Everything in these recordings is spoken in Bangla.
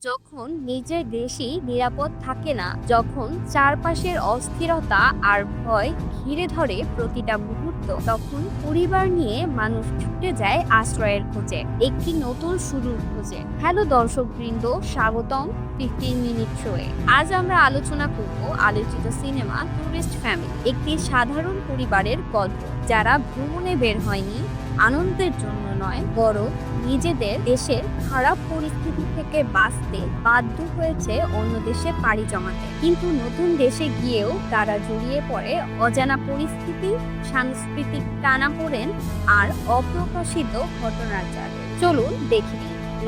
যখন নিজের দেশই নিরাপদ থাকে না, যখন চারপাশের অস্থিরতা আর ভয় ঘিরে ধরে প্রতিটা মুহূর্ত, তখন পরিবার নিয়ে মানুষ ছুটে যায় আশ্রয়ের খোঁজে, একটি নতুন শুরুর খোঁজে। হ্যালো দর্শকবৃন্দ, স্বাগতম 15 মিনিট শোয়ে। আজ আমরা আলোচনা করব আলোচিত সিনেমা টুরিস্ট ফ্যামিলি, একটি সাধারণ পরিবারের গল্প যারা ভ্রমণে বের হয়নি আনন্দের জন্য নয়, বরং নিজেদের দেশের খারাপ পরিস্থিতি থেকে বাঁচতে বাধ্য হয়েছে অন্য দেশে পাড়ি জমাতে। কিন্তু নতুন দেশে গিয়েও তারা জড়িয়ে পড়ে অজানা পরিস্থিতি, সাংস্কৃতিক টানাপোড়েন আর অপ্রকাশিত ঘটনার জালে। চলুন দেখি।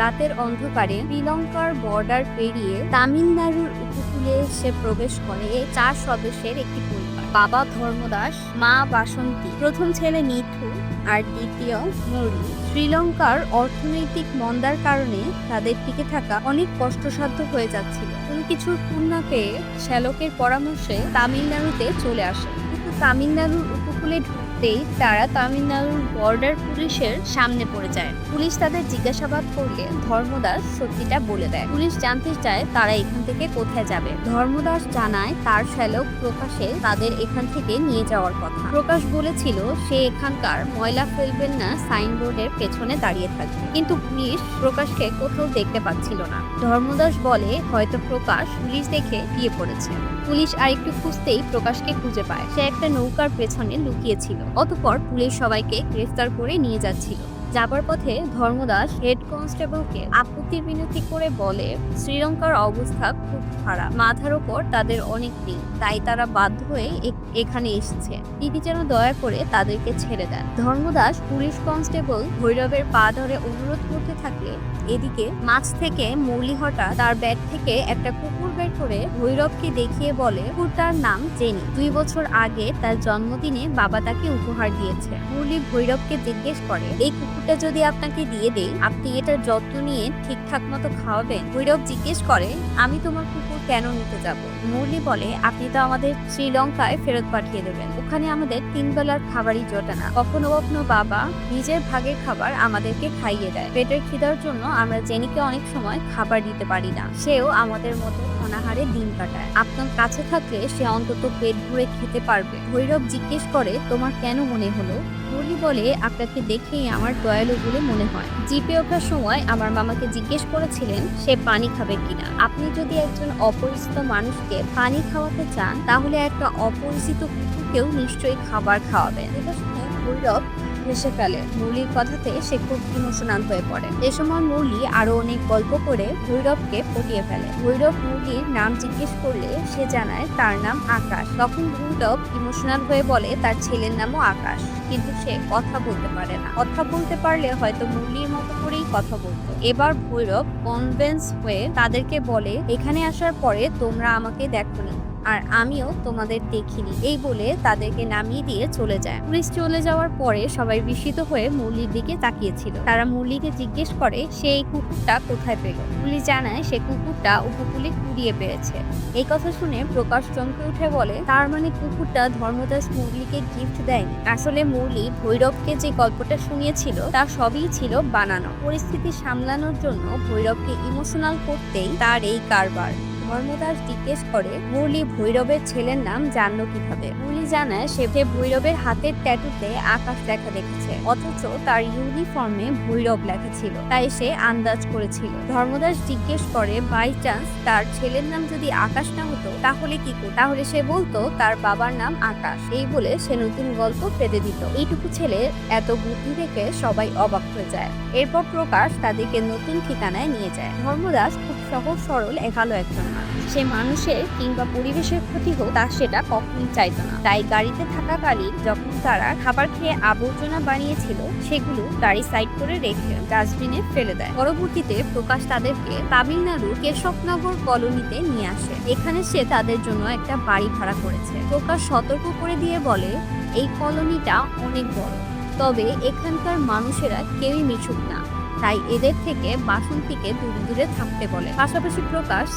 রাতের অন্ধকারে শ্রীলঙ্কার বর্ডার পেরিয়ে তামিলনাড়ুর উপকূলে এসে প্রবেশ করে 4 সদস্যের একটি পরিবার। বাবা ধর্মদাস, মা বাসন্তী, প্রথম ছেলে নিথু আর দ্বিতীয় মুরলি। শ্রীলঙ্কার অর্থনৈতিক মন্দার কারণে তাদের টিকে থাকা অনেক কষ্টসাধ্য হয়ে যাচ্ছিল। কোনো কিছুর কুল না পেয়ে শ্যালকের পরামর্শে তামিলনাড়ুতে চলে আসে। কিন্তু তামিলনাড়ুর উপকূলে ঢুকতেই তারা তামিলনাড়ুর বর্ডার পুলিশের সামনে পড়ে যায়। পুলিশ তাদের জিজ্ঞাসাবাদ করলে ধর্মদাস সত্যিটা বলে দেয়। পুলিশ জানতে চায় তারা এখান থেকে কোথায় যাবে। ধর্মদাস জানায় তার শ্যালক প্রকাশে তাদের এখান থেকে নিয়ে যাওয়ার কথা। প্রকাশ বলেছিল সে এখানকার ময়লা ফেলবেন না সাইনবোর্ডের পেছনে দাঁড়িয়ে থাকবে, কিন্তু পুলিশ প্রকাশকে কোথাও দেখতে পাচ্ছিল না। ধর্মদাস বলে হয়তো প্রকাশ পুলিশ দেখে গিয়ে পড়েছে। পুলিশ আরেকটু খুঁজতেই প্রকাশকে খুঁজে পায়। সে একটা নৌকার পেছনে লুকিয়েছিল। অতঃপর পুলিশ সবাইকে গ্রেফতার করে নিয়ে যাচ্ছিল। যাবার পথে ধর্মদাস হেড কনস্টেবলকে আপত্তির বিনতি করে বলে শ্রীলঙ্কার অবস্থা খুব খারাপ, মাথার উপর তাদের অনেক ঋণ, তাই তারা বাধ্য হয়ে এখানে এসেছে। তিনি যেন দয়া করে তাদেরকে ছেড়ে দেন। ধর্মদাস পুলিশ কনস্টেবল ভৈরবের পা ধরে অনুরোধ করতে থাকলে এদিকে মাছ থেকে মুরলি হঠাৎ তার ব্যাগ থেকে একটা কুকুর বের করে ভৈরবকে দেখিয়ে বলে কুকুরটার নাম জেনি। 2 বছর আগে তার জন্মদিনে বাবা তাকে উপহার দিয়েছে। মুরলি ভৈরবকে জিজ্ঞেস করে এই কুকুরটা যদি আপনাকে দিয়ে দেই, আপনি এটার যত্ন নিয়ে ঠিকঠাক মতো খাওয়াবেন? ভৈরব জিজ্ঞেস করে আমি তোমার কুকুর কেন নিতে যাব? মুরলি বলে আপনি তো আমাদের শ্রীলঙ্কায় ফেরত পাঠিয়ে দেবেন। ওখানে আমাদের 3 বেলার খাবারই জোটে না। কখনো কখনো বাবা নিজের ভাগের খাবার আমাদেরকে খাইয়ে দেয়। পেটের খিদার জন্য আমরা জেনিকে অনেক সময় খাবার দিতে পারি না। সেও আমাদের মতো অনাহারে দিন কাটায়। আপনার কাছে থাকলে সে অন্তত পেট ভরে খেতে পারবে। ভৈরব জিজ্ঞেস করে তোমার কেন মনে হলো? মুরলি বলে আপনাকে দেখেই আমার দয়ালু বলে মনে হয়। জিপে ওঠার সময় আমার মামাকে জিজ্ঞেস করেছিলেন সে পানি খাবে কিনা। আপনি যদি একজন অপরিচিত মানুষকে পানি খাওয়াতে চান, তাহলে একটা অপরিচিত কুকুরকেও নিশ্চয়ই খাবার খাওয়াবেন। এটা শুনে ভৈরব হেসে ফেলে। মুরলির কথাতে সে খুব ইমোশনাল হয়ে পড়ে। এ সময় মুরলি আরো অনেক গল্প করে ভৈরবকে পটিয়ে ফেলে। ভৈরব মুরলির নাম জিজ্ঞেস করলে সে জানায় তার নাম আকাশ। তখন ভৈরব ইমোশনাল হয়ে বলে তার ছেলের নামও আকাশ, কিন্তু সে কথা বলতে পারে না। কথা বলতে পারলে হয়তো মুরলির মতো করেই কথা বলতো। এবার ভৈরব কনভিন্স হয়ে তাদেরকে বলে এখানে আসার পরে তোমরা আমাকে দেখোনি আর আমিও তোমাদের দেখিনি, এই বলে তাদেরকে নামিয়ে দিয়ে চলে যায়। পুলিশ চলে যাওয়ার পরে সবাই বিস্মিত হয়ে মুরলির দিকে তাকিয়েছিল। তারা মুরলিকে জিজ্ঞেস করে সে এই কুকুরটা কোথায় পেল। পুলিশ জানায় সে কুকুরটা উপকূলে কুড়িয়ে পেয়েছে। এই কথা শুনে প্রকাশ চমকে উঠে বলে তার মানে কুকুরটা ধর্মদাস মুরলিকে গিফট দেয়নি। আসলে মুরলি ভৈরবকে যে গল্পটা শুনিয়েছিল তা সবই ছিল বানানো। পরিস্থিতি সামলানোর জন্য ভৈরবকে ইমোশনাল করতেই তার এই কারবার। ধর্মদাস জিজ্ঞেস করে মুরলি ভৈরবের ছেলের নাম জানলো কিভাবে। মুরলি জানায় সে ভৈরবের হাতের ট্যাটুতে আকাশ লেখা দেখেছে, অথচ তার ইউনিফর্মে ভৈরব লেখা ছিল, তাই সে আন্দাজ করেছিল। ধর্মদাস জিজ্ঞেস করে বাই চান্স তার ছেলের নাম যদি আকাশ না হতো তাহলে কি করত? তাহলে সে বলতো তার বাবার নাম আকাশ। এই বলে সে নতুন গল্প পেতে দিত। এইটুকু ছেলের এত বুদ্ধি দেখে সবাই অবাক হয়ে যায়। এরপর প্রকাশ তাদেরকে নতুন ঠিকানায় নিয়ে যায়। ধর্মদাস খুব সহজ সরল ভালো একজন মানুষ। সে মানুষের কিংবা পরিবেশের ক্ষতি হোক তা সেটা কখনোই চাইতো না। তাই গাড়িতে থাকাকালীন যখন তারা খাবার খেয়ে আবর্জনা বানিয়েছিল সেগুলো গাড়ি সাইড করে রেখে ডাস্টবিনে ফেলে দেয়। পরবর্তীতে প্রকাশ তাদেরকে তামিলনাড়ুর কেশবনগর কলোনিতে নিয়ে আসে। এখানে সে তাদের জন্য একটা বাড়ি ভাড়া করেছে। প্রকাশ সতর্ক করে দিয়ে বলে এই কলোনিটা অনেক বড়, তবে এখানকার মানুষেরা কেউই মিশুক না, তাই এদের থেকে বাসন্তীকে দূরে দূরে থাকতে বলে। পাশাপাশি প্রকাশ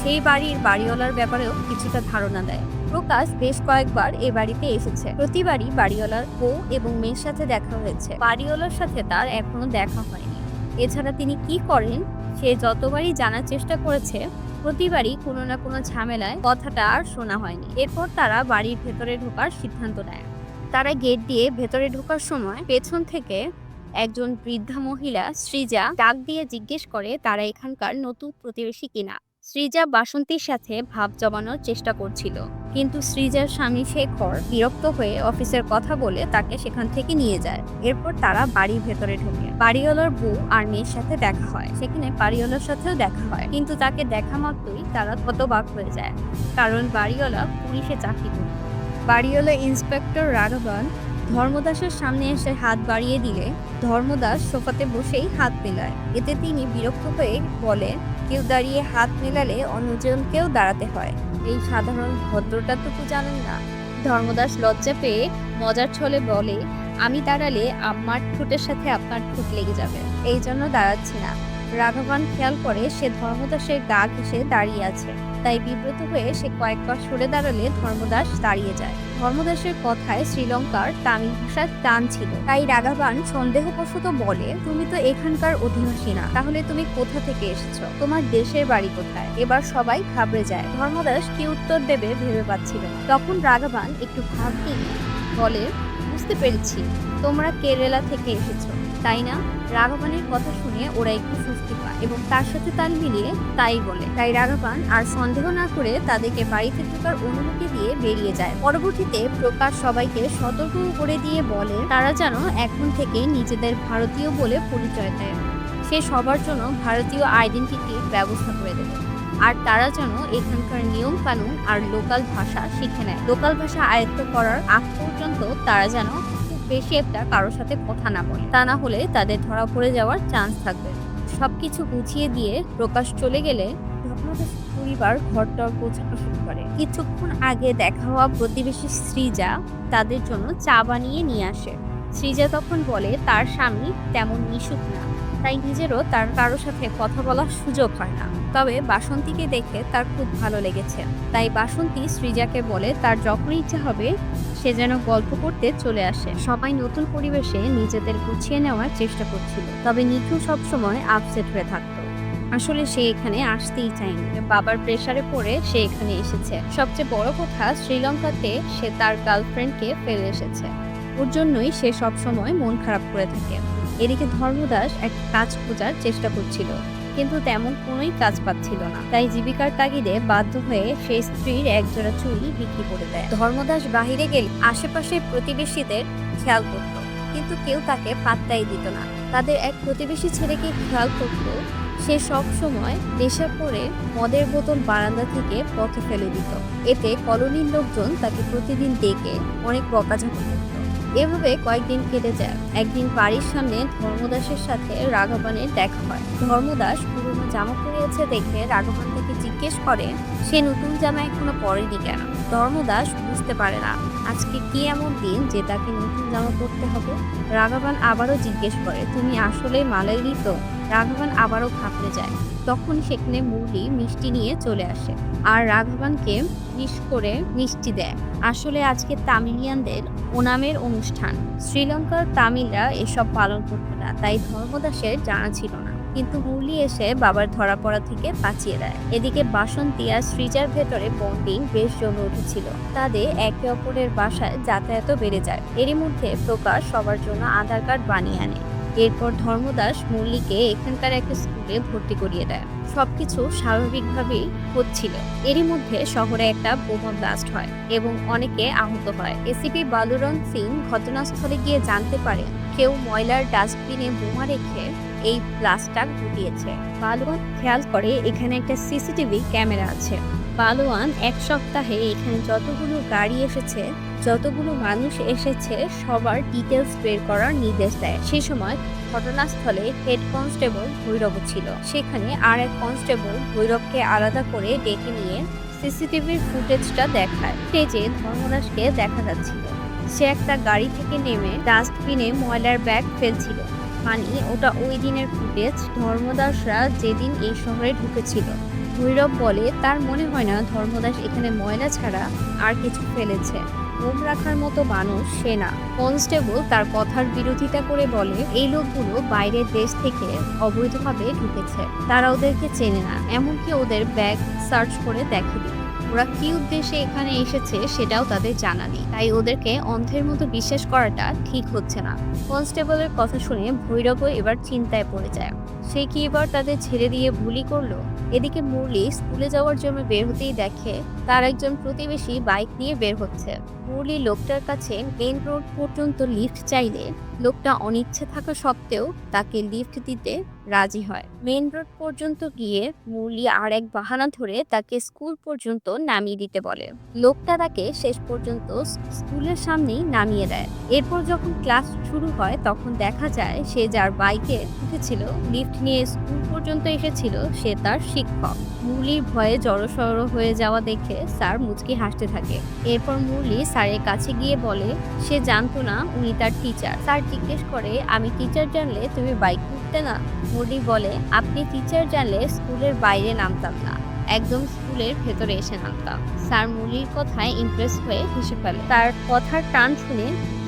সেই বাড়ির বাড়িওয়ালার ব্যাপারেও কিছুটা ধারণা দেয়। প্রকাশ বেশ কয়েকবার এ বাড়িতে এসেছে। প্রতিবারই বাড়িওয়ালার বউ এবং মেয়ের সাথে দেখা হয়েছে। বাড়িওয়ালার সাথে তার এখনো দেখা হয়নি। এছাড়া তিনি কি করেন সে যতবারই জানার চেষ্টা করেছে প্রতিবারই কোনো না কোনো ঝামেলায় কথাটা আর শোনা হয়নি। এরপর তারা বাড়ির ভেতরে ঢোকার সিদ্ধান্ত নেয়। তারা গেট দিয়ে ভেতরে ঢোকার সময় পেছন থেকে একজন বৃদ্ধা মহিলা সৃজা ডাক দিয়ে জিজ্ঞেস করে তারা এখানকার নতুন প্রতিবেশী কিনা। সৃজা বাসন্তীর সাথে ভাব জমানোর চেষ্টা করছিল, কিন্তু সৃজার স্বামী শেখর বিরক্ত হয়ে অফিসের কথা বলে তাকে সেখান থেকে নিয়ে যায়। এরপর তারা বাড়ির ভেতরে ঢোকে। বাড়িওয়ালার বউ আর মেয়ের সাথে দেখা হয়। সেখানে বাড়িওয়ালার সাথেও দেখা হয়, কিন্তু তাকে দেখা মাত্রই তারা হতবাক হয়ে যায়, কারণ বাড়িওয়ালা পুলিশে চাকরি করত। বাড়িওয়ালা ইন্সপেক্টর রাঘবান ধর্মদাসের সামনে এসে হাত বাড়িয়ে দিলে ধর্মদাস সোফাতে বসেই হাত মেলায়। এতে তিনি বিরক্ত হয়ে বলে, কেউ দাঁড়িয়ে হাত মেলালে অন্যজনকেও দাঁড়াতে হয়, এই সাধারণ ভদ্রতাটুকু জানেন না? ধর্মদাস লজ্জা পেয়ে মজার ছলে বলে, আমি দাঁড়ালে আমার ঠোঁটের সাথে আপনার ঠোঁট লেগে যাবে, এই জন্য দাঁড়াচ্ছি না। রাঘবান খেয়াল করে সে ধর্মদাসের গা ঘেঁষে দাঁড়িয়ে আছে, তাই বিব্রত হয়ে সে কয়েকবার সরে দাঁড়ালে ধর্মদাস দাঁড়িয়ে যায়। ধর্মদাসের কথায় শ্রীলঙ্কার তামিল ভাষার টান ছিল, তাই রাঘবান সন্দেহবশত বলে, তুমি তো এখানকার অধিবাসী না, তাহলে তুমি কোথা থেকে এসেছো? তোমার দেশের বাড়ি কোথায়? এবার সবাই ঘাবড়ে যায়। ধর্মদাস কি উত্তর দেবে ভেবে পাচ্ছিল না। তখন রাঘবান একটু ভাবতে বলে, বুঝতে পেরেছি, তোমরা কেরালা থেকে এসেছো, তাই না? রাঘবানের কথা শুনে ওরা একটু স্বস্তি পায় এবং তার সাথে তাল মিলিয়ে তাই বলে। তাই রাঘবান আর সন্দেহ না করে তাদেরকে বাড়িতে ঢোকার অনুমতি দিয়ে বেরিয়ে যায়। পরবর্তীতে প্রকাশ সবাইকে সতর্ক করে দিয়ে বলে তারা যেন এখন থেকে নিজেদের ভারতীয় বলে পরিচয় দেয়। সে সবার জন্য ভারতীয় আইডেন্টিটির ব্যবস্থা করে দেবে, আর তারা যেন এখানকার নিয়ম কানুন আর লোকাল ভাষা শিখে নেয়। লোকাল ভাষা আয়ত্ত করার আগ পর্যন্ত তারা যেন বেশি একটা কারোর সাথে কথা না বলে, তা না হলে তাদের ধরা পড়ে যাওয়ার চান্স থাকবে। সবকিছু গুছিয়ে দিয়ে প্রকাশ চলে গেলে ধর্মদাস পরিবার ঘরটর গোছানো শুরু করে। কিছুক্ষণ আগে দেখা হওয়া প্রতিবেশী সৃজা তাদের জন্য চা বানিয়ে নিয়ে আসে। সৃজা তখন বলে তার স্বামী তেমন মিশুক না, তাই নিজেরও তার কারোর সাথে কথা বলার সুযোগ হয় না। তবে বাসন্তীকে দেখে তার খুব ভালো লেগেছে, তাই বাসন্তী সৃজাকে বলে তার যখন ইচ্ছা হবে সে যেন গল্প করতে চলে আসে। সবাই নতুন পরিবেশে নিজেদের গুছিয়ে নেওয়ার চেষ্টা করছিল, তবে নিথু সবসময় আপসেট হয়ে থাকতো। আসলে সে এখানে আসতেই চায়নি, বাবার প্রেসারে পড়ে সে এখানে এসেছে। সবচেয়ে বড় কথা, শ্রীলঙ্কাতে সে তার গার্লফ্রেন্ডকে ফেলে এসেছে, ওর জন্যই সে সবসময় মন খারাপ করে থাকে। এদিকে ধর্মদাস একটা কাজ খোঁজার চেষ্টা করছিল, কিন্তু তেমন কোনোই কাজ পাচ্ছিল না, তাই জীবিকার তাগিদে বাধ্য হয়ে সে স্ত্রীর একজোড়া চুড়ি বিক্রি করে দেয়। ধর্মদাস বাহিরে গেলে আশেপাশের প্রতিবেশীদের খেয়াল করত, কিন্তু কেউ তাকে পাত্তাই দিত না। তাদের এক প্রতিবেশী ছেলেকে খেয়াল করত, সে সব সময় নেশা করে মদের বোতল বারান্দা থেকে পথে ফেলে দিত। এতে কলোনির লোকজন তাকে প্রতিদিন ডেকে অনেক বকাঝকা করত। এভাবে কয়েকদিন কেটে যায়। একদিন বাড়ির সামনে ধর্মদাসের সাথে রাঘবানের দেখা হয়। ধর্মদাস পুরনো জামা পরিয়েছে দেখে রাঘবান তাকে জিজ্ঞেস করে সে নতুন জামা এখনো পরেনি কেন। ধর্মদাস বুঝতে পারে না আজকে কি এমন দিন যে তাকে নতুন জামা পরতে হবে। রাঘবান আবারও জিজ্ঞেস করে, তুমি আসলে মালায়ালি তো? রাঘবান আবারও ঘাবড়ে যায়। তখন সেখানে মুরলি মিষ্টি নিয়ে চলে আসে আর রাঘবানকে উইশ করে মিষ্টি দেয়। আসলে আজকে তামিলিয়ানদের ওনামের অনুষ্ঠান, শ্রীলঙ্কার তামিলরা এসব পালন করতো না, তাই ধর্মদাসের জানা ছিল না। কিন্তু মুরলি এসে বাবার ধরা পড়া থেকে বাঁচিয়ে দেয়। এদিকে বাসন্তী আর সৃজার ভেতরে বন্ডিং বেশ জমে উঠেছিল, তাদের একে অপরের বাসায় যাতায়াতও বেড়ে যায়। এরই মধ্যে প্রকাশ সবার জন্য আধার কার্ড বানিয়ে আনে। এরপর ধর্মদাস মুরলিকে এখানকার একটা স্কুলে ভর্তি করিয়ে দেয়। সবকিছু স্বাভাবিকভাবেই হচ্ছিল। এরই মধ্যে শহরে একটা বোমা ব্লাস্ট হয় এবং অনেকে আহত হয়। এসিপি বালুরন সিং ঘটনাস্থলে গিয়ে জানতে পারে কেউ ময়লার ডাস্টবিনে বোমা রেখে এই ব্লাস্টটা ঘটিয়েছে। বালুয়ান খেয়াল করে এখানে একটা সিসিটিভি ক্যামেরা আছে। বালুয়ান এক সপ্তাহে এখানে যতগুলো গাড়ি এসেছে, যতগুলো মানুষ এসেছে সবার ডিটেলস বের করার নির্দেশ দেয়। সে সময় ঘটনাস্থলে হেড কনস্টেবল ভৈরব ছিল। সেখানে আর এক কনস্টেবল ভৈরবকে আলাদা করে ডেকে নিয়ে সিসিটিভির ফুটেজটা দেখায়। স্টেজে ধর্মদাসকে দেখা যাচ্ছিল, সে একটা গাড়ি থেকে নেমে ডাস্টবিনে ময়লার ব্যাগ ফেলছিল। মানে ওটা ওই দিনের ফুটেজ, ধর্মদাসরা যেদিন এই শহরে ঢুকেছিল। ভৈরব বলে তার মনে হয় না ধর্মদাস এখানে ময়লা ছাড়া আর কিছু ফেলেছে। হোম রাখার মতো মানুষ সে না। কনস্টেবল তার কথার বিরোধিতা করে বলে, এই লোকগুলো বাইরের দেশ থেকে অবৈধভাবে ঢুকেছে, তারা ওদেরকে চেনে না, এমনকি ওদের ব্যাগ সার্চ করে দেখেনি। ওরা কি উদ্দেশ্যে এখানে এসেছে সেটাও তাদের জানা নেই, তাই ওদেরকে অন্ধের মতো বিশ্বাস করাটা ঠিক হচ্ছে না। কনস্টেবলের কথা শুনে ভৈরবও এবার চিন্তায় পড়ে যায়। সে কি এবার তাদের ছেড়ে দিয়ে ভুলই করলো? এদিকে মুরলি স্কুলে যাওয়ার জন্য বের হতেই দেখে তার একজন প্রতিবেশী বাইক নিয়ে বের হচ্ছে। মুরলি লোকটার কাছে মেইন রোড পর্যন্ত লিফট চাইলে লোকটা অনিচ্ছে থাকা সত্ত্বেও তাকে লিফট দিতে রাজি হয়। মেইন রোড পর্যন্ত গিয়ে মুরলি আর এক বাহানা ধরে তাকে স্কুল পর্যন্ত নামিয়ে দিতে বলে। লোকটা তাকে শেষ পর্যন্ত স্কুলের সামনেই নামিয়ে দেয়। এরপর যখন ক্লাস শুরু হয় তখন দেখা যায় সে যার বাইকে উঠেছিল, লিফট নিয়ে স্কুল পর্যন্ত এসেছিল, সে তার শিক্ষক। মুরলির ভয়ে জড়সড় হয়ে যাওয়া দেখে স্যার মুচকি হাসতে থাকে। এরপর মুরলি স্যারের কাছে গিয়ে বলে সে জানতো না উনি তার টিচার। স্যার জিজ্ঞেস করে, আমি টিচার জানলে তুমি বাইক উঠতে না? মুরলি বলে, আপনি টিচার জানলে স্কুলের বাইরে নামতাম না, একদম স্কুলের ভেতরে এসে নামতাম। স্যার মুরলির কথায় ইমপ্রেস হয়ে হেসে ফেলে। তার কথার টান শুনে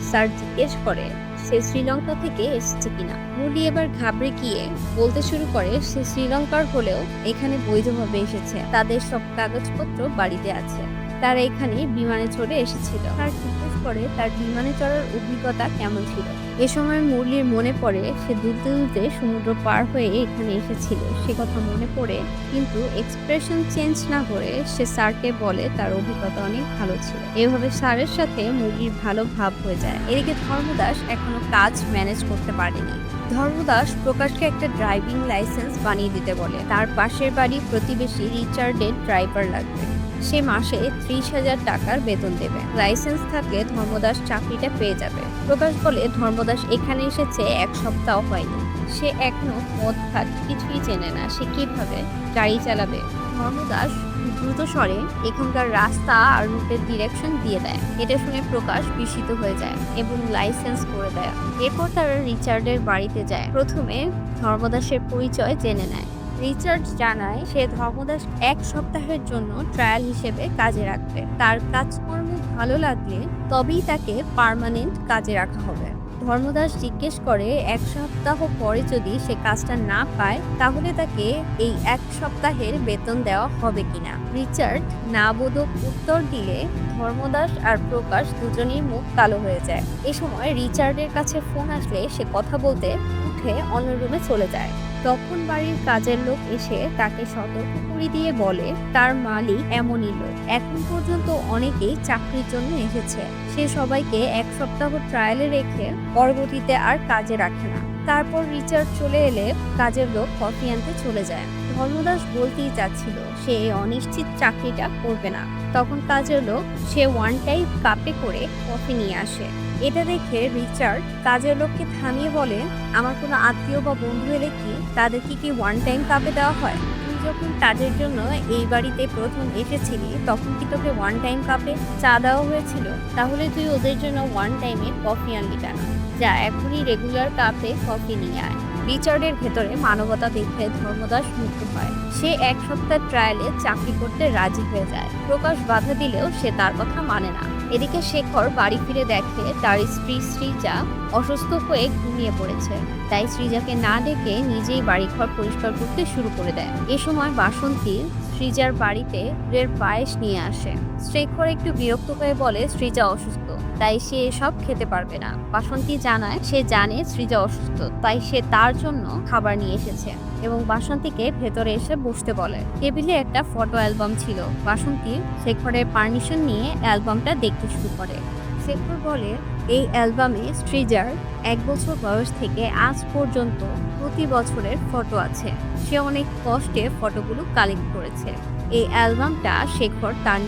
স্যার জিজ্ঞেস করে সে শ্রীলঙ্কা থেকে এসেছে কিনা। মুরলি এবার ঘাবড়ে গিয়ে বলতে শুরু করে সে শ্রীলঙ্কার হলেও এখানে বৈধভাবে এসেছে, তাদের সব কাগজপত্র বাড়িতে আছে, তারা এখানে বিমানে চড়ে এসেছিল। তার জিজ্ঞেস করে তার বিমানে চড়ার অভিজ্ঞতা কেমন ছিল। এ সময় মুরলির মনে পড়ে সে দুলতে দুলতে সমুদ্র পার হয়ে এখানে এসেছিল, সে কথা মনে পড়ে, কিন্তু এক্সপ্রেশন চেঞ্জ না করে সে স্যারকে বলে তার অভিজ্ঞতা অনেক ভালো ছিল। এভাবে স্যারের সাথে মুরলির ভালো ভাব হয়ে যায়। এদিকে ধর্মদাস এখনো কাজ ম্যানেজ করতে পারেনি। ধর্মদাস প্রকাশকে একটা ড্রাইভিং লাইসেন্স বানিয়ে দিতে বলে। তার পাশের বাড়ি প্রতিবেশী রিচার্ডের ড্রাইভার লাগবে, সে মাসে 30,000 টাকার বেতন দেবে। লাইসেন্স থাকলে ধর্মদাস চাকরিটা পেয়ে যাবে। প্রকাশ বলে ধর্মদাস এখানে এসেছে 1 সপ্তাহ হয়নি, সে এখনো পথঘাট কিছুই চেনে না, সে কিভাবে গাড়ি চালাবে। ধর্মদাস দ্রুত স্বরে এখানকার রাস্তা আর রুটের ডিরেকশন দিয়ে দেয়। এটা শুনে প্রকাশ বিস্মিত হয়ে যায় এবং লাইসেন্স করে দেয়। এরপর তারা রিচার্ডের বাড়িতে যায়। প্রথমে ধর্মদাসের পরিচয় জেনে নেয়। রিচার্ড জানায় সে ধর্মদাস 1 সপ্তাহের জন্য ট্রায়াল হিসেবে কাজে রাখবে। তার কাজকর্ম ভালো লাগলে তবেই তাকে পার্মানেন্ট কাজে রাখা হবে। ধর্মদাস জিজ্ঞেস করে 1 সপ্তাহ পরে যদি সে কাজটা না পায় তাহলে তাকে এই 1 সপ্তাহের বেতন দেওয়া হবে কিনা। রিচার্ড না বোধক উত্তর দিলে ধর্মদাস আর প্রকাশ দুজনেই মুখ কালো হয়ে যায়। এ সময় রিচার্ডের কাছে ফোন আসলে সে কথা বলতে উঠে অন্য রুমে চলে যায়। তখন বাড়ির কাজের লোক এসে তাকে সতর্ক করে দিয়ে বলে তার মালিক এমনই লোক, এখন পর্যন্ত অনেকেই চাকরির জন্য এসেছে, সে সবাইকে 1 সপ্তাহ ট্রায়ালে রেখে পরবর্তীতে আর কাজে রাখে না। তারপর রিচার্ড চলে এলে কাজের লোক কফি আনতে চলে যায়। ধর্মদাস বলতেই চাচ্ছিল সে এই অনিশ্চিত চাকরিটা করবে না, তখন কাজের লোক সে 1 টাইম কাপে করে কফি নিয়ে আসে। এটা দেখে রিচার্ড কাজের লোককে থামিয়ে বলে, আমার কোনো আত্মীয় বা বন্ধু এলে কি তাদেরকে কি 1 টাইম কাপে দেওয়া হয়? তুই যখন কাজের জন্য এই বাড়িতে প্রথম এসেছিলি তখন কি তোকে 1 টাইম কাপে চা দেওয়া হয়েছিল? তাহলে তুই ওদের জন্য 1 টাইমে কফি আনলি কেন? যা এখনই রেগুলার কাপে কফি নিয়ে আয়। রিচার্ডের ভেতরে মানবতা দেখে ধর্মদাস মুক্ত হয়। সে 1 সপ্তাহ ট্রায়ালে চাকরি করতে রাজি হয়ে যায়। প্রকাশ বাধা দিলেও সে তার কথা মানে না। এদিকে শেখর বাড়ি ফিরে দেখে তার স্ত্রী শ্রীজা অসুস্থ হয়ে ঘুমিয়ে পড়েছে, তাই শ্রীজাকে না ডেকে নিজেই বাড়িঘর পরিষ্কার করতে শুরু করে দেয়। এ সময় বাসন্তী শ্রীজার বাড়িতে গুড়ের পায়েস নিয়ে আসে। শেখর একটু বিরক্ত হয়ে বলে শ্রীজা অসুস্থ, তাই সে এসব খেতে পারবে না। বাসন্তী জানায় সে জানে শ্রীজা অসুস্থ, তাই সে তার জন্য খাবার নিয়ে এসেছে এবং বাসন্তীকে ভেতরে এসে বসতে বলে। টেবিলে একটা ফটো অ্যালবাম ছিল। বাসন্তী শেখরের পারমিশন নিয়ে অ্যালবামটা দেখতে শুরু করে। শেখর বলে এই অ্যালবামে শ্রীজার 1 বছর বয়স থেকে আজ পর্যন্ত প্রতি বছরের ফটো আছে। সে অনেক কষ্টে ফটোগুলো কালেক্ট করেছে। এই অ্যালবামটা শেখর তার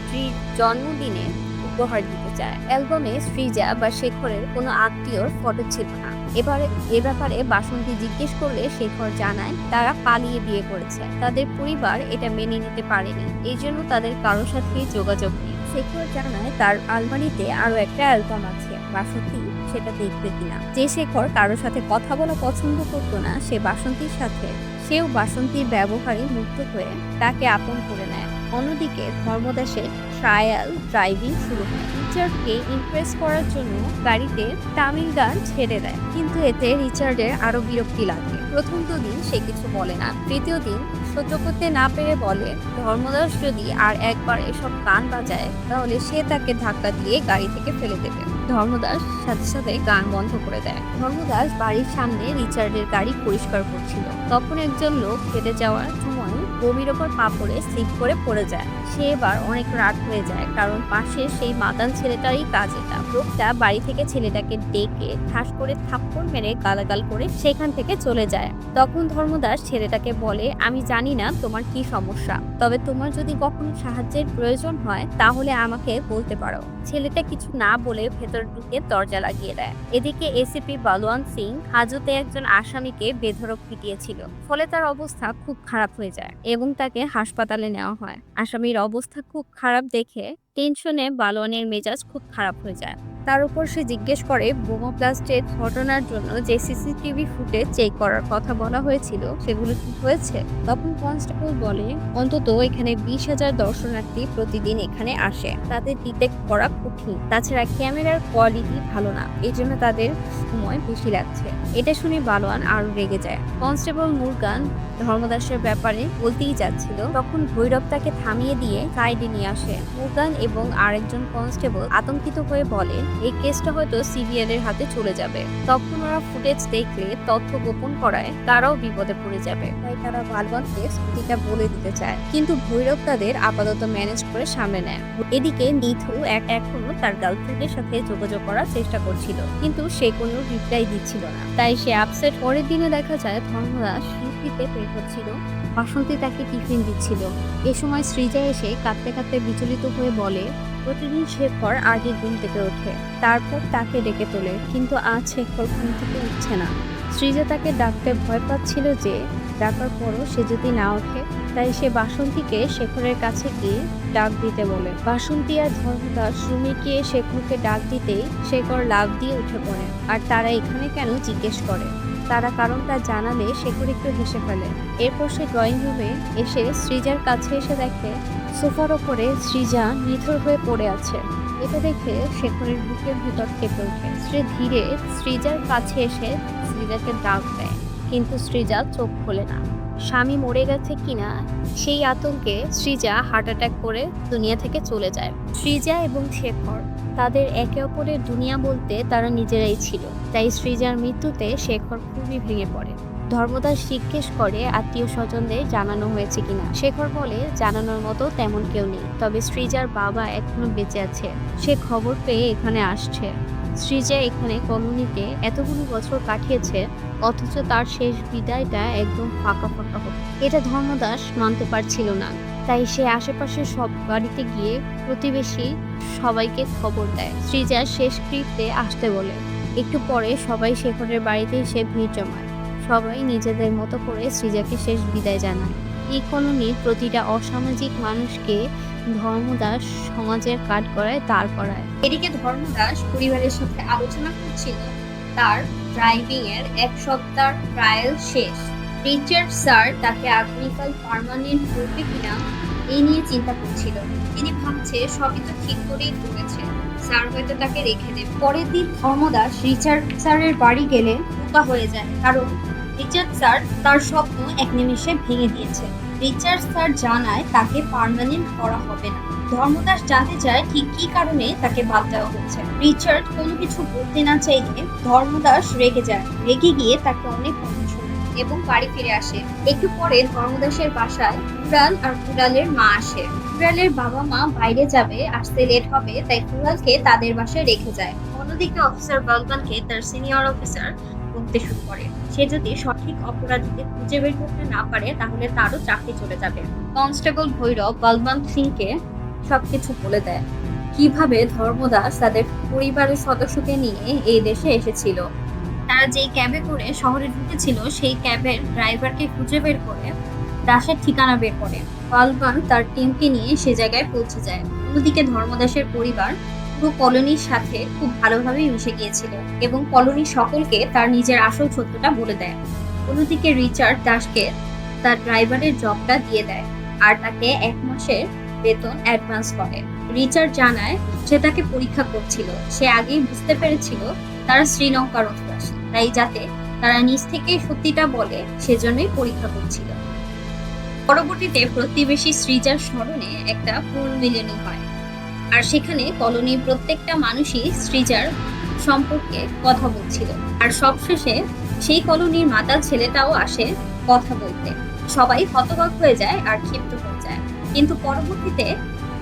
জন্মদিনে উপহার দিতে চায়। অ্যালবামে শ্রীজা বা শেখরের কোনো আত্মীয়র ফটো ছিল না। এ ব্যাপারে বাসন্তী জিজ্ঞেস করলে শেখর জানায় তারা পালিয়ে বিয়ে করেছে, তাদের পরিবার এটা মেনে নিতে পারেনি, এই জন্য তাদের কারোর সাথেই যোগাযোগ নেই। শেখর জানায় তার আলমারিতে আরো একটা অ্যালবাম আছে, বাসন্তী সেটা দেখবে কিনা। যে শেখর কারোর সাথে কথা বলা পছন্দ করতো না, সে বাসন্তীর সাথে সেও বাসন্তীর ব্যবহারে মুগ্ধ হয়ে তাকে আপন করে নেয়। অন্যদিকে ধর্মদাসের ট্রায়াল ড্রাইভিং শুরু হয়। রিচার্ডকে ইমপ্রেস করার জন্য গাড়িতে তামিল গান ছেড়ে দেয়, কিন্তু এতে রিচার্ডের আরো বিরক্তি লাগে। প্রথম দুদিন সে কিছু বলে না, তৃতীয় দিন সহ্য করতে না পেরে বলে ধর্মদাস যদি আর একবার এসব গান বাজায় তাহলে সে তাকে ধাক্কা দিয়ে গাড়ি থেকে ফেলে দেবে। ধর্মদাস সাথে সাথে গান বন্ধ করে দেয়। ধর্মদাস বাড়ির সামনে রিচার্ডের গাড়ি পরিষ্কার করছিল, তখন একজন লোক হেঁটে যাওয়ার সময় বমির ওপর পা পড়ে স্লিপ করে পড়ে যায়। সে এবার অনেক রাগ হয়ে যায়, কারণ পাশে সেই মাতাল ছেলেটারই কাজ এটা। লোকটা বাড়ি থেকে ছেলেটাকে ডেকে ঠাস করে থাপ্পড় মেরে গালাগাল করে সেখান থেকে চলে যায়। তখন ধর্মদাস ছেলেটাকে বলে, আমি জানি না তোমার কি সমস্যা, তবে তোমার যদি কখনো সাহায্যের প্রয়োজন হয় তাহলে আমাকে বলতে পারো। ছেলেটা কিছু না বলে ভেতর ঢুকে দরজা লাগিয়ে দেয়। এদিকে এসিপি বলওয়ান সিং হাজতে একজন আসামিকে বেধড়ক পিটিয়েছিল, ফলে তার অবস্থা খুব খারাপ হয়ে যায় এবং তাকে হাসপাতালে নেওয়া হয়। আসামির অবস্থা খুব খারাপ দেখে টেনশনে বালোয়ানের মেজাজ খুব খারাপ হয়ে যায়। তার উপর সে জিজ্ঞেস করে বোমা ব্লাস্টের ঘটনার জন্য যে সিসিটিভি ফুটেজ চেক করার কথা বলা হয়েছিল সেগুলো কি হয়েছে। তখন কনস্টেবল বলে, অন্তত এখানে 20,000 দর্শনার্থী প্রতিদিন এখানে আসে, তাদের ডিটেক্ট করা কঠিন। তাছাড়া ক্যামেরার কোয়ালিটি ভালো না, এই জন্য তাদের সময় বেশি লাগছে। এটা শুনে বালোয়ান আরো রেগে যায়। কনস্টেবল মুরগান ধর্মদাসের ব্যাপারে বলতেই যাচ্ছিল, তখন ভৈরব তাকে থামিয়ে দিয়ে সাইডে নিয়ে আসে। মুরগান এবং আরেকজন কনস্টেবল আতঙ্কিত হয়ে বলে এই কেসটা হয়তো সিবিআই এর হাতে চলে যাবে। তখন ওরা ফুটেজ দেখলে তথ্য গোপন করায় তারাও বিপদে পড়ে যাবে, তাই তারা বালওয়ানকে স্মৃতিটা বলে দিতে চায়, কিন্তু ভৈরব তাদের আপাতত ম্যানেজ করে সামনে নেয়। এদিকে নিথু এখনো তার গার্লফ্রেন্ডের সাথে যোগাযোগ করার চেষ্টা করছিল, কিন্তু সে কোনো রিপ্লাই দিচ্ছিল না, তাই সে আপসেট। পরের দিনে দেখা যায় ধর্মদাস শিল্পীতে বের হচ্ছিল, বাসন্তী তাকে টিফিন দিচ্ছিল। এ সময় সৃজা এসে কাঁদতে কাঁদতে বিচলিত হয়ে বলে প্রতিদিন শেখর আগে ঘুম থেকে ওঠে, তারপর তাকে ডেকে তোলে, কিন্তু আজ শেখর ঘুম থেকে উঠছে না। সৃজা তাকে ডাকতে ভয় পাচ্ছিল যে ডাকার পরও সে যদি না ওঠে, তাই সে বাসন্তীকে শেখরের কাছে গিয়ে ডাক দিতে বলে। বাসন্তী আর ধর্মদাস রুমে গিয়ে শেখরকে ডাক দিতেই শেখর লাফ দিয়ে উঠে পড়ে, আর তারা এখানে কেন জিজ্ঞেস করে। তারা কারণটা জানালে শেখর একটু হেসে ফেলে। এরপর সে ড্রয়িং রুমে এসে সৃজার কাছে এসে দেখে সোফার ওপরে সৃজা নিথর হয়ে পড়ে আছে। এটা দেখে শেখরের বুকের ভিতর কেঁপে ওঠে। সে ধীরে সৃজার কাছে এসে সৃজাকে ডাক দেয়, কিন্তু সৃজা চোখ খোলে না। স্বামী মরে গেছে কিনা সেই আতঙ্কে সৃজা হার্ট অ্যাটাক করে দুনিয়া থেকে চলে যায়। সৃজা এবং শেখর তাদের একে অপরের দুনিয়া বলতে তারা নিজেরাই ছিল, তাই সৃজার মৃত্যুতে শেখর খুবই ভেঙে পড়ে। ধর্মদাস জিজ্ঞেস করে আত্মীয় স্বজনদের জানানো হয়েছে কিনা। শেখর বলে জানানোর মতো তেমন কেউ নেই, তবে সৃজার বাবা এখনো বেঁচে আছে, সে খবর পেয়ে এখানে আসছে। সৃজা এখানে কলোনিতে এতগুলো বছর কাটিয়েছে, অথচ তার শেষ বিদায়টা একদম ফাঁকা ফাঁকা হতো। এটা ধর্মদাস মানতে পারছিল না, তাই সে আশেপাশের সব বাড়িতে গিয়ে প্রতিবেশী সবাইকে খবর দেয়, সৃজার শেষকৃত্যে আসতে বলে। একটু পরে সবাই শেখরের বাড়িতে এসে ভিড় জমায়। সবাই নিজেদের মতো করে সৃজাকে শেষ বিদায় জানায়। এই কলোনির প্রতিটা অসামাজিক মানুষকে ধর্মদাস সমাজের কাঠগড়ায় দাঁড় করায়। এদিকে ধর্মদাস পরিবারের সাথে আলোচনা করছিল তার ড্রাইভিং এর 1 সপ্তাহ ট্রায়াল শেষ। রিচার্ড স্যার তাকে আগামীকাল পার্মানেন্ট করবে কিনা এই নিয়ে চিন্তা করছিল। তিনি ভাবছে সবই তো ঠিক করেই করেছে, স্যার হয়তো তাকে রেখে দেবে। পরের দিন ধর্মদাস রিচার্ড স্যারের বাড়ি গেলে বোকা হয়ে যায়, কারণ রিচার্ড স্যার তার স্বপ্ন এক নিমেষে ভেঙে দিয়েছে। রিচার্ড স্যার জানায় তাকে পার্মানেন্ট করা হবে না। ধর্মদাস জানতে চায় ঠিক কি কারণে তাকে বাদ দেওয়া হচ্ছে। রিচার্ড কোনো কিছু বলতে না চাইলে ধর্মদাস রেগে যায়। রেগে গিয়ে তাকে অনেক কথা শোনায় এবং বাড়ি ফিরে আসে। একটু পরে ধর্মদাসের বাসায় কুড়াল আর কুড়ালের মা আসে। কুড়ালের বাবা মা বাইরে যাবে, আসতে লেট হবে, তাই কুড়ালকে তাদের বাসায় রেখে যায়। অন্যদিকে অফিসার বলবানকে তার সিনিয়র অফিসার বলতে শুরু করে সে যদি সঠিক অপরাধীকে খুঁজে বের করতে না পারে তাহলে তারও চাকরি চলে যাবে। কনস্টেবল ভৈরব বলবান সিংকে সবকিছু বলে দেয়, কিভাবে ধর্মদাস তাদের পরিবারের সদস্যকে নিয়ে এই দেশে এসেছিল। তারা যেই ক্যাবে করে শহরে ঢুকেছিল সেই ক্যাবের ড্রাইভারকে খুঁজে বের করে দাসের ঠিকানা বের করে বলবান তার টিমকে নিয়ে সে জায়গায় পৌঁছে যায়। অন্যদিকে ধর্মদাসের পরিবার পুরো কলোনির সাথে খুব ভালোভাবে মিশে গিয়েছিল এবং কলোনির সকলকে তার নিজের আসল সত্যটা বলে দেয়। অন্যদিকে রিচার্ড দাসকে তার ড্রাইভারের জবটা দিয়ে দেয় আর তাকে 1 মাসের বেতন অ্যাডভান্স করে। রিচার্ড জানায় সে তাকে পরীক্ষা করছিল। সে আগেই বুঝতে পেরেছিল তারা শ্রীলঙ্কার অধিবাসী, তাই যাতে তারা নিজ থেকে সত্যিটা বলে সেজন্যই পরীক্ষা করছিল। পরবর্তীতে প্রতিবেশী সৃজার স্মরণে একটা পুনর্মিলনী হয়, আর সেখানে কলোনির প্রত্যেকটা মানুষই সৃজার সম্পর্কে কথা বলছিল। আর সবশেষে সেই কলোনির মাতাল ছেলেটাও আসে কথা বলতে। সবাই হতবাক হয়ে যায় আর ক্ষিপ্ত হয়ে যায়, কিন্তু পরবর্তীতে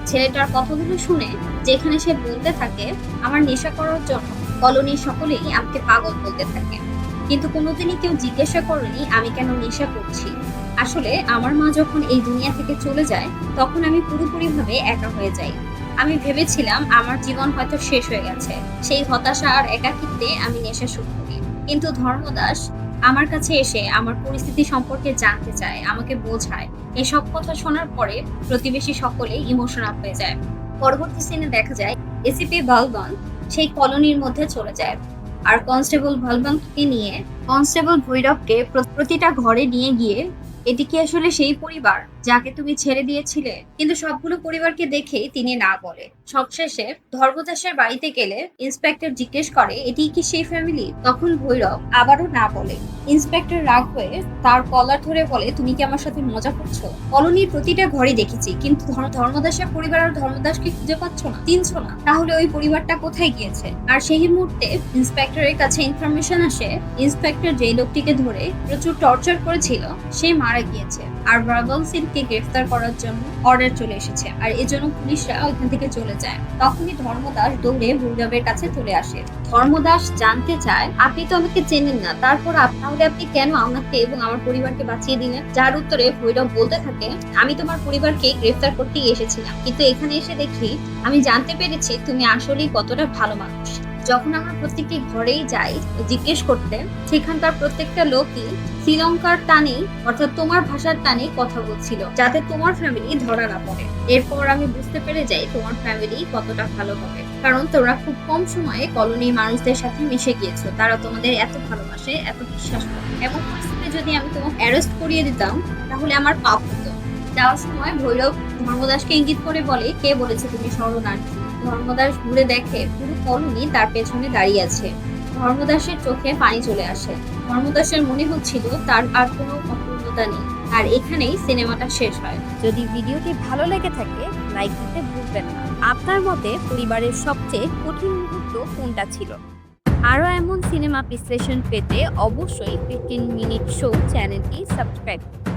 ছেলেটার কথাগুলো শুনে যেখানে সে বলতে থাকে আমার নেশা করার জন্য কলোনির সকলেই আমাকে পাগল বলতে থাকে, কিন্তু কোনোদিনই কেউ জিজ্ঞাসা করেনি আমি কেন নেশা করছি। আসলে আমার মা যখন এই দুনিয়া থেকে চলে যায় তখন আমি পুরোপুরিভাবে একা হয়ে যাই। আমি ভেবেছিলাম আমার জীবন হয়তো শেষ হয়ে গেছে। সেই হতাশা আর একাকিত্বে আমি নেশা শুরু করি। কিন্তু ধর্মদাস আমার কাছে এসে আমার পরিস্থিতি সম্পর্কে জানতে চায়, আমাকে বোঝায়। এসব কথা শোনার পরে প্রতিবেশী সকলেই ইমোশনাল হয়ে যায়। পরবর্তী সিনে দেখা যায় এসিপি ভালবান সেই কলোনির মধ্যে চলে যায় আর কনস্টেবল ভালবানকে নিয়ে কনস্টেবল ভৈরবকে প্রতিটা ঘরে নিয়ে গিয়ে এটি কি আসলে সেই পরিবার যাকে তুমি ছেড়ে দিয়েছিলে? কিন্তু সবগুলো পরিবারকে দেখে তিনি না বলে। সবশেষে ধর্মদাসের বাড়িতে গেলে ইন্সপেক্টর জিজ্ঞেস করে এটি কি সেই ফ্যামিলি? তখন ভৈরব আবারও না বলে। ইন্সপেক্টর রাগ হয়ে তার কলার ধরে বলে তুমি কি আমার সাথে মজা করছো? কলোনির প্রতিটা ঘরে দেখেছি, কিন্তু ধর্মদাসের পরিবার আর ধর্মদাসকে খুঁজে পাচ্ছ না, চিনছো না, তাহলে ওই পরিবারটা কোথায় গিয়েছে? আর সেই মুহূর্তে ইন্সপেক্টরের কাছে ইনফরমেশন আসে ইন্সপেক্টর যে লোকটিকে ধরে প্রচুর টর্চার করেছিল সে মারা গিয়েছে, আর ভার্বাল সিনকে গ্রেফতার করার জন্য অর্ডার চলে এসেছে, আর এজন্য পুলিশরা ওইখান থেকে চলে যায়। তখনই ধর্মদাস দৌড়ে ভৈরবের কাছে চলে আসে। ধর্মদাস জানতে চায় আপনি তো আমাকে চেনেন না, তারপর তাহলে আপনি কেন আমাকে এবং আমার পরিবারকে বাঁচিয়ে দিলেন? যার উত্তরে ভৈরব বলতে থাকে আমি তোমার পরিবারকে গ্রেফতার করতেই এসেছিলাম, কিন্তু এখানে এসে দেখি আমি জানতে পেরেছি তুমি আসলেই কতটা ভালো মানুষ। যখন আমরা প্রত্যেকটি ঘরেই যাই জিজ্ঞেস করতে, সেখানকার প্রত্যেকটা লোকই শ্রীলঙ্কার টানে অর্থাৎ তোমার ভাষার টানে কথা বলছিল, যাতে তোমার ফ্যামিলি ধরা না পড়ে। এরপর আমি বুঝতে পেরে যাই তোমার ফ্যামিলি কতটা ভালো হবে, কারণ তোমরা খুব কম সময়ে কলোনির মানুষদের সাথে মিশে গিয়েছো। তারা তোমাদের এত ভালোবাসে, এত বিশ্বাস করে। এমন পরিস্থিতিতে যদি আমি তোমাকে অ্যারেস্ট করিয়ে দিতাম তাহলে আমার পাপ হতো। যাওয়ার সময় ভৈরব ধর্মদাসকে ইঙ্গিত করে বলে কে বলেছে তুমি শরণার্থী? ধর্মদাস ঘুরে দেখে পুরো কলোনি তার পেছনে দাঁড়িয়ে আছে। ধর্মদাসের চোখে পানি চলে আসে। ধর্মদাসের মনে হচ্ছিল তার আর কোনো অপূর্ণতা নেই। আর এখানেই সিনেমাটা শেষ হয়। যদি ভিডিওটি ভালো লেগে থাকে লাইক দিতে ভুলবেন না। আপনার মতে পরিবারের সবচেয়ে কঠিন মুহূর্ত কোনটা ছিল? আরও এমন সিনেমা বিশ্লেষণ পেতে অবশ্যই 15 মিনিট শো চ্যানেলটি সাবস্ক্রাইব করুন।